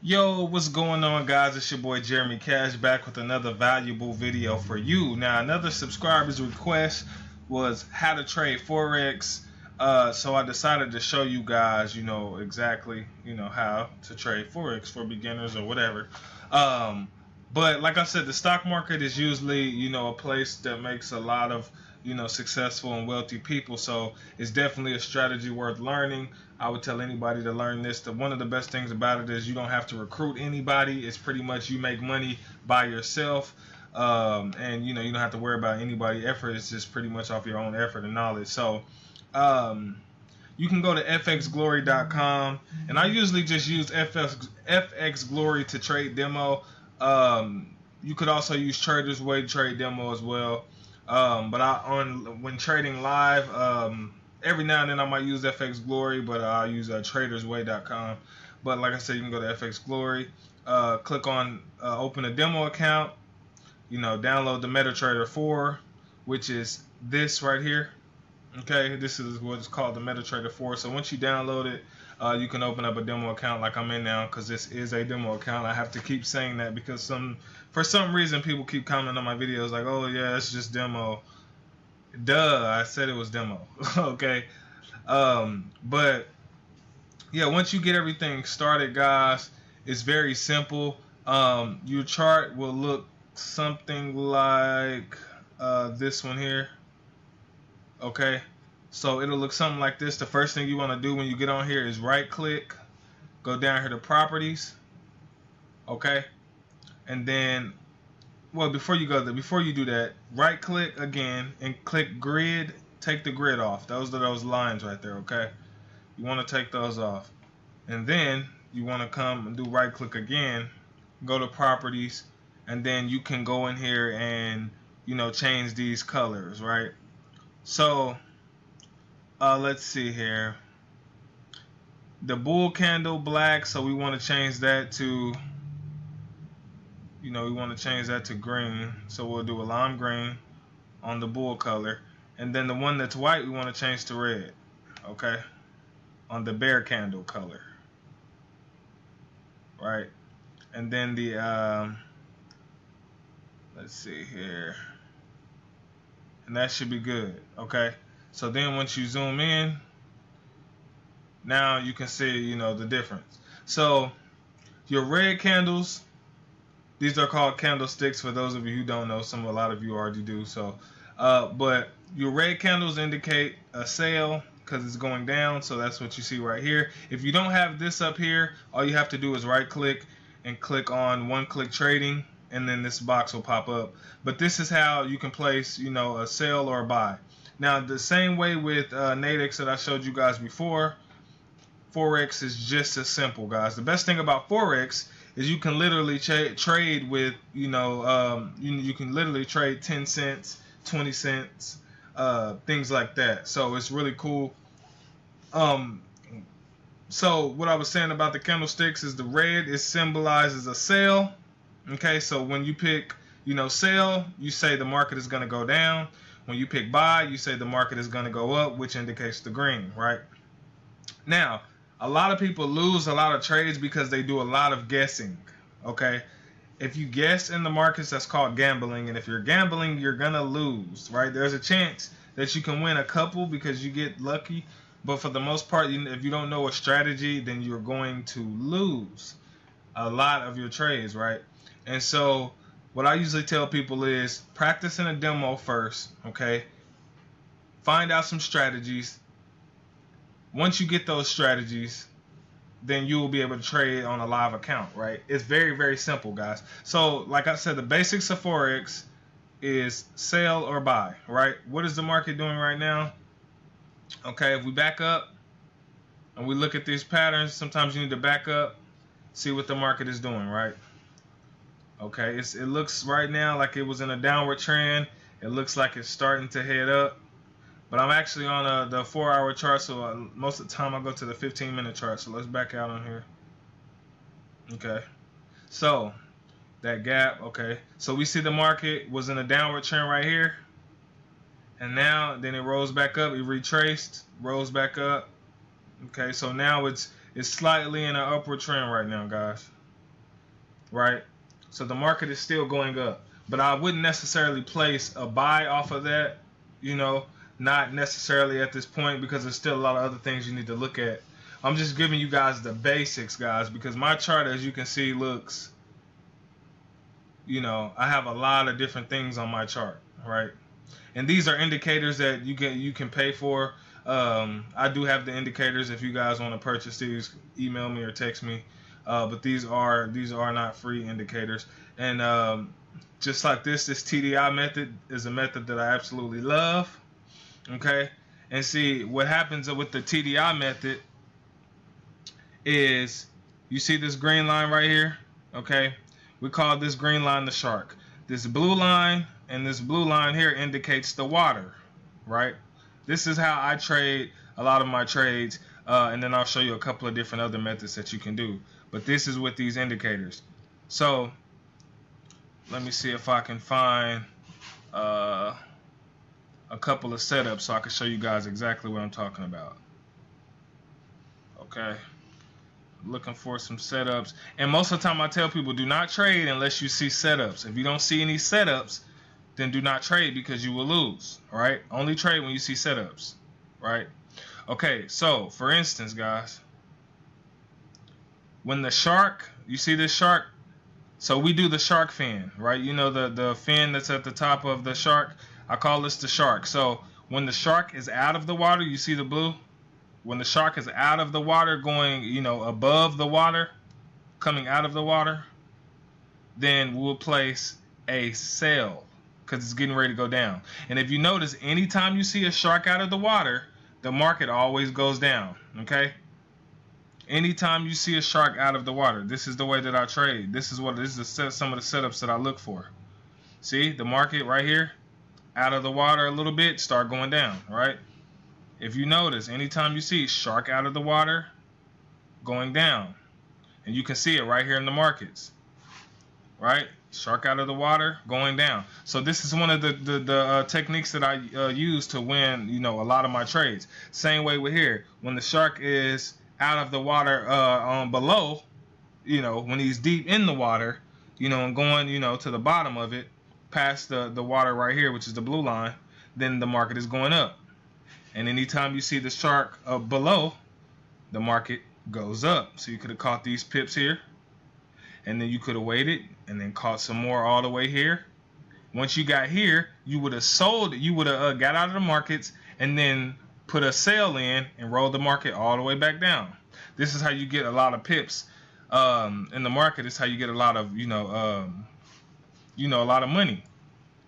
Yo, what's going on, guys? It's your boy Jeremy Cash back with another valuable video for you. Now, another subscriber's request was how to trade Forex. So I decided to show you guys, exactly, how to trade Forex for beginners or whatever. But like I said, the stock market is usually, a place that makes a lot of, successful and wealthy people. So it's definitely a strategy worth learning. I would tell anybody to learn this. One of the best things about it is you don't have to recruit anybody. It's pretty much you make money by yourself. And you don't have to worry about anybody effort. It's just pretty much off your own effort and knowledge. So you can go to fxglory.com, and I usually just use FX Glory to trade demo. You could also use Trader's Way to trade demo as well. But when trading live, every now and then I might use FX Glory, but I'll use tradersway.com. But like I said, you can go to FX Glory, click on open a demo account, download the MetaTrader 4, which is this right here. Okay, this is what's called the MetaTrader 4. So once you download it, you can open up a demo account like I'm in now, because this is a demo account. I have to keep saying that because for some reason people keep commenting on my videos like, oh yeah, it's just demo. Duh, I said it was demo. Okay. But yeah, once you get everything started, guys, it's very simple. Your chart will look something like this one here. Okay, so it'll look something like this. The first thing you want to do when you get on here is right click, go down here to properties. Okay, and then, well, before you do that, right click again and click grid. Take the grid off. Those are those lines right there. Okay, you want to take those off, and then you want to come and do right click again, go to properties, and then you can go in here and change these colors, right? So let's see here. The bull candle black, so we want to change that to, green. So we'll do a lime green on the bull color, and then the one that's white we want to change to red. Okay, on the bear candle color, right? And then the let's see here, and that should be good. Okay, so then once you zoom in, now you can see the difference. So your red candles, these are called candlesticks for those of you who don't know. A lot of you already do. So but your red candles indicate a sale because it's going down, so that's what you see right here. If you don't have this up here, all you have to do is right click and click on one click trading, and then this box will pop up. But this is how you can place a sell or a buy. Now the same way with Nadex that I showed you guys before, Forex is just as simple, guys. The best thing about Forex is you can literally trade with, you can literally trade 10 cents, 20 cents, things like that. So it's really cool. So what I was saying about the candlesticks is the red is symbolizes a sale. Okay, so when you pick, sell, you say the market is going to go down. When you pick buy, you say the market is going to go up, which indicates the green, right? Now, a lot of people lose a lot of trades because they do a lot of guessing. Okay, if you guess in the markets, that's called gambling, and if you're gambling, you're gonna lose, right? There's a chance that you can win a couple because you get lucky, but for the most part, if you don't know a strategy, then you're going to lose a lot of your trades, right? And so what I usually tell people is practice in a demo first. Okay, find out some strategies. Once you get those strategies, then you will be able to trade on a live account, right? It's very, very simple, guys. So like I said, the basics of Forex is sell or buy, right? What is the market doing right now? Okay, if we back up and we look at these patterns, sometimes you need to back up, see what the market is doing, right? Okay, it looks right now like it was in a downward trend. It looks like it's starting to head up. But I'm actually on the 4-hour chart, so most of the time I go to the 15-minute chart. So let's back out on here. Okay, so that gap. Okay, so we see the market was in a downward trend right here, and now then it rose back up. It retraced, rose back up. Okay, so now it's slightly in an upward trend right now, guys. right? So the market is still going up, but I wouldn't necessarily place a buy off of that, you know, not necessarily at this point, because there's still a lot of other things you need to look at. I'm just giving you guys the basics, guys, because my chart, as you can see, looks, you know, I have a lot of different things on my chart, right? And these are indicators that you can pay for. I do have the indicators. If you guys want to purchase these, email me or text me. But these are not free indicators. And just like this TDI method is a method that I absolutely love. Okay, and see what happens with the TDI method is, you see this green line right here. Okay, we call this green line the shark. This blue line and this blue line here indicates the water, right? This is how I trade a lot of my trades, and then I'll show you a couple of different other methods that you can do. But this is with these indicators. So let me see if I can find a couple of setups so I can show you guys exactly what I'm talking about. Okay, looking for some setups, and most of the time I tell people, do not trade unless you see setups. If you don't see any setups, then do not trade, because you will lose. All right, only trade when you see setups, right? Okay, so for instance, guys, when the shark, you see this shark, so we do the shark fin, right? You know, the fin that's at the top of the shark, I call this the shark. So when the shark is out of the water, you see the blue? When the shark is out of the water, going, you know, above the water, coming out of the water, then we'll place a sell, because it's getting ready to go down. And if you notice, anytime you see a shark out of the water, the market always goes down. Okay, anytime you see a shark out of the water, this is the way that I trade. This is some of the setups that I look for. See the market right here, out of the water a little bit, start going down, right? If you notice, anytime you see shark out of the water, going down, and you can see it right here in the markets, right? Shark out of the water, going down. So this is one of the techniques that I use to win, you know, a lot of my trades. Same way with here, when the shark is out of the water, on below, you know, when he's deep in the water, you know, and going, you know, to the bottom of it, past the water right here, which is the blue line, then the market is going up. And anytime you see the shark below, the market goes up. So you could have caught these pips here, and then you could have waited and then caught some more all the way here. Once you got here, you would have sold, you would have got out of the markets and then put a sell in and rolled the market all the way back down. This is how you get a lot of pips in the market. It's how you get a lot of, a lot of money,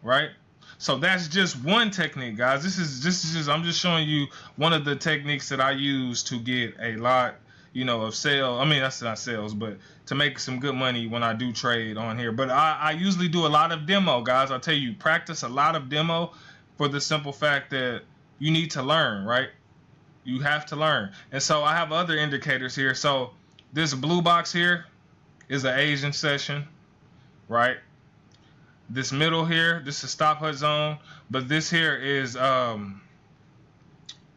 right? So that's just one technique, guys. This is just, I'm just showing you one of the techniques that I use to get a lot, of sale. I mean, that's not sales, but to make some good money when I do trade on here. But I usually do a lot of demo, guys. I'll tell you, practice a lot of demo, for the simple fact that you need to learn, right? You have to learn. And so I have other indicators here. So this blue box here is an Asian session, right? This middle here, this is stop hut zone, but this here is the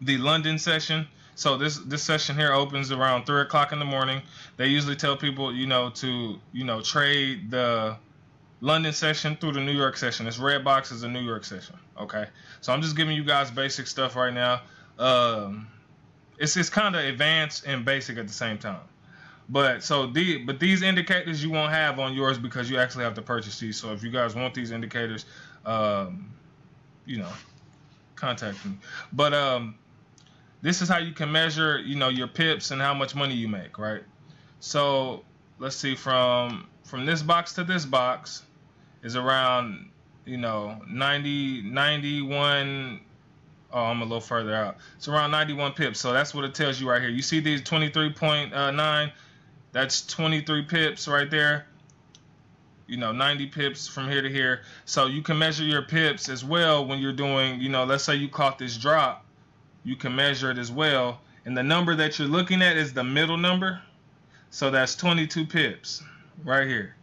London session. So this session here opens around 3 o'clock in the morning. They usually tell people, to trade the London session through the New York session. This red box is a New York session. Okay, so I'm just giving you guys basic stuff right now. It's kind of advanced and basic at the same time. But these indicators you won't have on yours, because you actually have to purchase these. So if you guys want these indicators, contact me. But this is how you can measure, your pips and how much money you make, right? So let's see, from this box to this box is around, 91. Oh, I'm a little further out. It's around 91 pips. So that's what it tells you right here. You see these 23.9. That's 23 pips right there. 90 pips from here to here. So you can measure your pips as well when you're doing, let's say you caught this drop. You can measure it as well. And the number that you're looking at is the middle number. So that's 22 pips right here.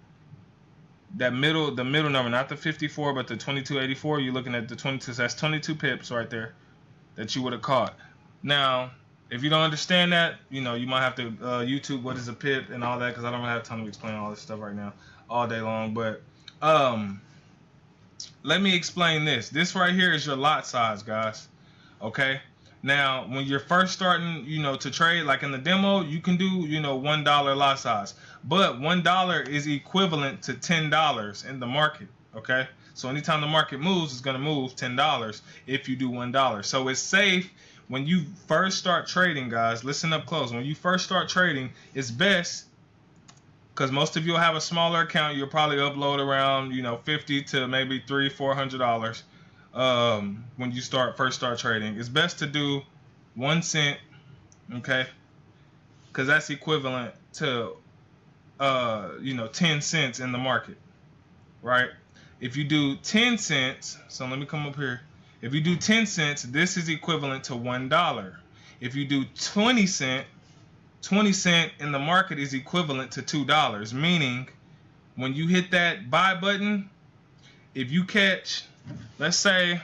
The middle number, not the 54, but the 2284. You're looking at the 22. So that's 22 pips right there that you would have caught. Now, If you don't understand that, you know, you might have to YouTube what is a pip and all that, because I don't have time to explain all this stuff right now all day long. But let me explain this. This right here is your lot size, guys. Okay. Now, when you're first starting, you know, to trade, like in the demo, you can do, you know, $1 lot size. But $1 is equivalent to $10 in the market. Okay. So anytime the market moves, it's going to move $10 if you do $1. So it's safe when you first start trading, guys. Listen up close. When you first start trading, it's best, because most of you will have a smaller account. You'll probably upload around, you know, $50 to maybe $300-400 when you first start trading. It's best to do 1 cent, okay, because that's equivalent to you know, 10 cents in the market, right? If you do 10 cents, so let me come up here. If you do 10 cents, this is equivalent to $1. If you do 20 cent in the market is equivalent to $2, meaning when you hit that buy button, if you catch, let's say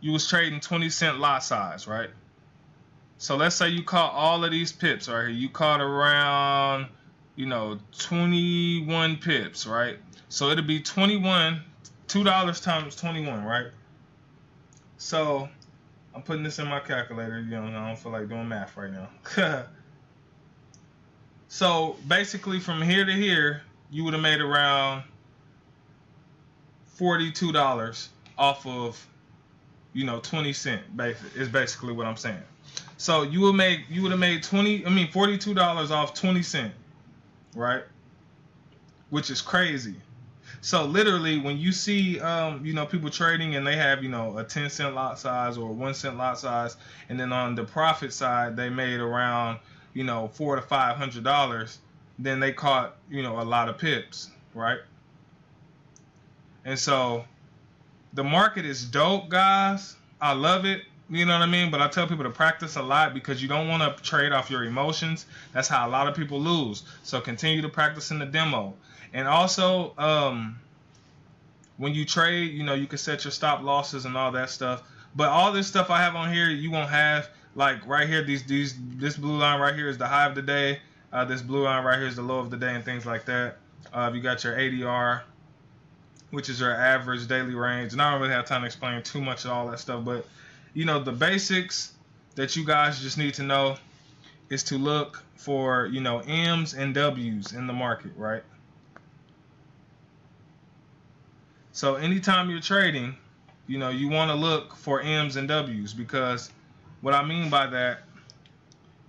you was trading 20 cent lot size, right? So let's say you caught all of these pips right here. You caught around, you know, 21 pips, right? So it'll be 21, $2 times 21, right? So I'm putting this in my calculator. You know, I don't feel like doing math right now. So basically from here to here, you would have made around $42 off of, you know, 20 cent is basically what I'm saying. So you would have made $42 off 20 cent, right? Which is crazy. So literally when you see you know, people trading and they have, you know, a 10 cent lot size or a 1 cent lot size, and then on the profit side they made around, you know, $400 to $500, then they caught, you know, a lot of pips, right? And so the market is dope, guys. I love it. You know what I mean? But I tell people to practice a lot, because you don't want to trade off your emotions. That's how a lot of people lose. So continue to practice in the demo. And also, when you trade, you know, you can set your stop losses and all that stuff. But all this stuff I have on here, you won't have. Like right here, this blue line right here is the high of the day. This blue line right here is the low of the day, and things like that. You got your ADR, which is your average daily range. And I don't really have time to explain too much of all that stuff, but you know, the basics that you guys just need to know is to look for, you know, M's and W's in the market, right? So anytime you're trading, you know, you want to look for M's and W's, because what I mean by that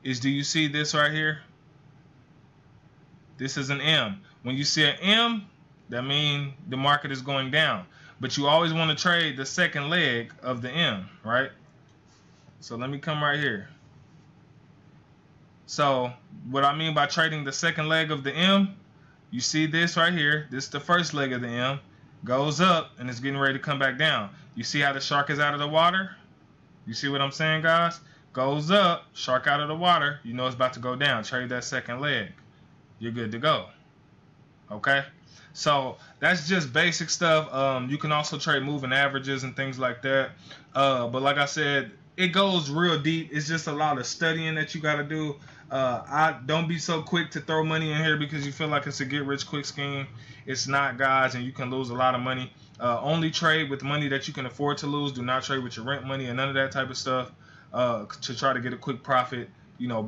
is, do you see this right here? This is an M. When you see an M, that means the market is going down. But you always want to trade the second leg of the M, right? So let me come right here. So what I mean by trading the second leg of the M, you see this right here. This is the first leg of the M. Goes up and it's getting ready to come back down. You see how the shark is out of the water? You see what I'm saying, guys? Goes up, shark out of the water. You know it's about to go down. Trade that second leg. You're good to go. Okay? So that's just basic stuff. You can also trade moving averages and things like that. But like I said, it goes real deep. It's just a lot of studying that you got to do. I don't be so quick to throw money in here because you feel like it's a get rich quick scheme. It's not, guys, and you can lose a lot of money. Only trade with money that you can afford to lose. Do not trade with your rent money and none of that type of stuff to try to get a quick profit. You know,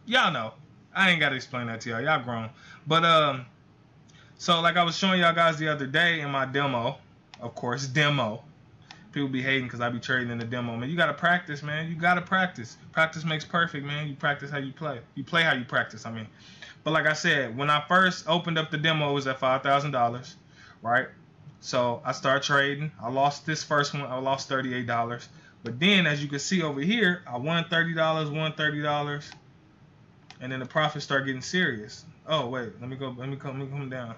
y'all know. I ain't got to explain that to y'all. Y'all grown. But so like I was showing y'all guys the other day in my demo, of course, demo. People be hating because I be trading in the demo. Man, you got to practice, man. You got to practice. Practice makes perfect, man. You practice how you play. You play how you practice, I mean. But like I said, when I first opened up the demo, it was at $5,000, right? So I started trading. I lost this first one. I lost $38. But then, as you can see over here, I won $30, and then the profits start getting serious. Oh, wait. Let me come down.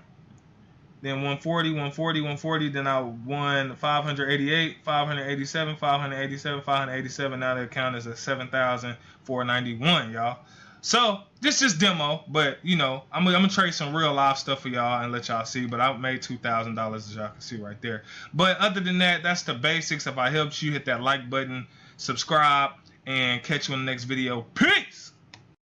Then 140, 140, 140. Then I won 588, 587, 587, 587. Now the account is at 7,491, y'all. So this is demo, but you know, I'm gonna trade some real live stuff for y'all and let y'all see. But I made $2,000 as y'all can see right there. But other than that, that's the basics. If I helped you, hit that like button, subscribe, and catch you in the next video. Peace.